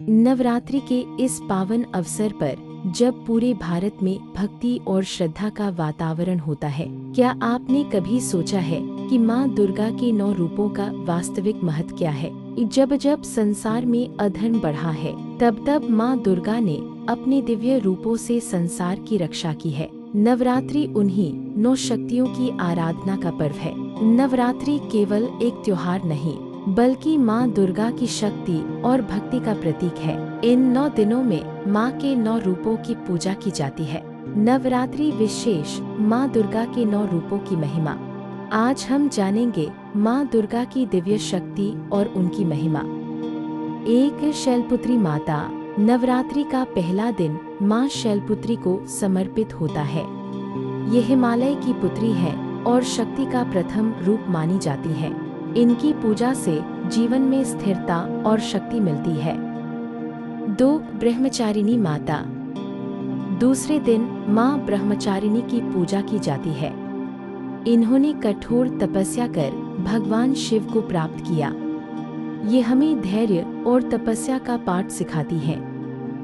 नवरात्रि के इस पावन अवसर पर जब पूरे भारत में भक्ति और श्रद्धा का वातावरण होता है, क्या आपने कभी सोचा है कि माँ दुर्गा के 9 रूपों का वास्तविक महत्व क्या है? जब जब संसार में अधर्म बढ़ा है, तब तब माँ दुर्गा ने अपने दिव्य रूपों से संसार की रक्षा की है। नवरात्रि उन्हीं 9 शक्तियों की आराधना का पर्व है। नवरात्रि केवल एक त्योहार नहीं, बल्कि माँ दुर्गा की शक्ति और भक्ति का प्रतीक है। इन 9 दिनों में माँ के 9 रूपों की पूजा की जाती है। नवरात्रि विशेष माँ दुर्गा के 9 रूपों की महिमा। आज हम जानेंगे माँ दुर्गा की दिव्य शक्ति और उनकी महिमा। 1 शैलपुत्री माता। नवरात्रि का पहला दिन माँ शैलपुत्री को समर्पित होता है। ये हिमालय की पुत्री है और शक्ति का प्रथम रूप मानी जाती है। इनकी पूजा से जीवन में स्थिरता और शक्ति मिलती है। 2 ब्रह्मचारिणी माता। दूसरे दिन माँ ब्रह्मचारिणी की पूजा की जाती है। इन्होंने कठोर तपस्या कर भगवान शिव को प्राप्त किया। ये हमें धैर्य और तपस्या का पाठ सिखाती है।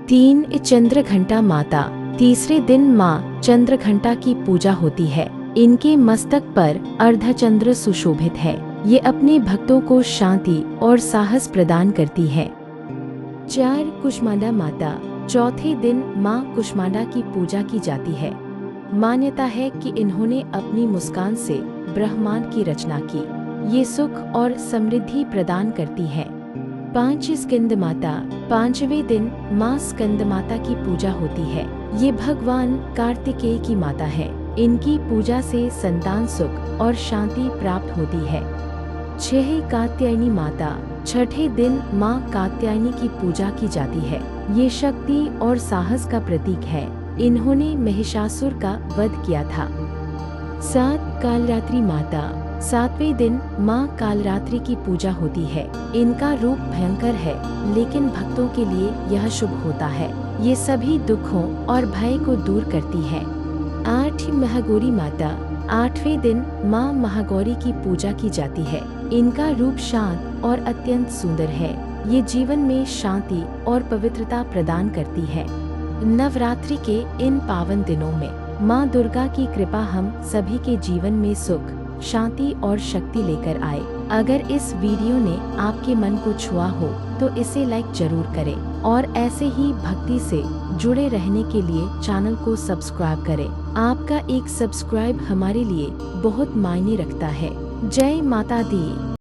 3 चंद्रघंटा माता। तीसरे दिन माँ चंद्रघंटा की पूजा होती है। इनके मस्तक पर अर्धचंद्र सुशोभित है। ये अपने भक्तों को शांति और साहस प्रदान करती है। 4 कुष्मांडा माता। चौथे दिन माँ कुष्मांडा की पूजा की जाती है। मान्यता है कि इन्होंने अपनी मुस्कान से ब्रह्मांड की रचना की। ये सुख और समृद्धि प्रदान करती है। 5 स्कंद माता। 5वें दिन माँ स्कंद माता की पूजा होती है। ये भगवान कार्तिकेय की माता है। इनकी पूजा से संतान सुख और शांति प्राप्त होती है। 6 कात्यायनी माता। छठे दिन माँ कात्यायनी की पूजा की जाती है। ये शक्ति और साहस का प्रतीक है। इन्होंने महिषासुर का वध किया था। 7 कालरात्रि माता। 7वें दिन माँ कालरात्रि की पूजा होती है। इनका रूप भयंकर है, लेकिन भक्तों के लिए यह शुभ होता है। ये सभी दुखों और भय को दूर करती है। 8 महागौरी माता। 8वें दिन माँ महागौरी की पूजा की जाती है। इनका रूप शांत और अत्यंत सुंदर है। ये जीवन में शांति और पवित्रता प्रदान करती है। नवरात्रि के इन पावन दिनों में माँ दुर्गा की कृपा हम सभी के जीवन में सुख, शांति और शक्ति लेकर आए। अगर इस वीडियो ने आपके मन को छुआ हो तो इसे लाइक जरूर करें और ऐसे ही भक्ति से जुड़े रहने के लिए चैनल को सब्सक्राइब करें। आपका एक सब्सक्राइब हमारे लिए बहुत मायने रखता है। जय माता दी।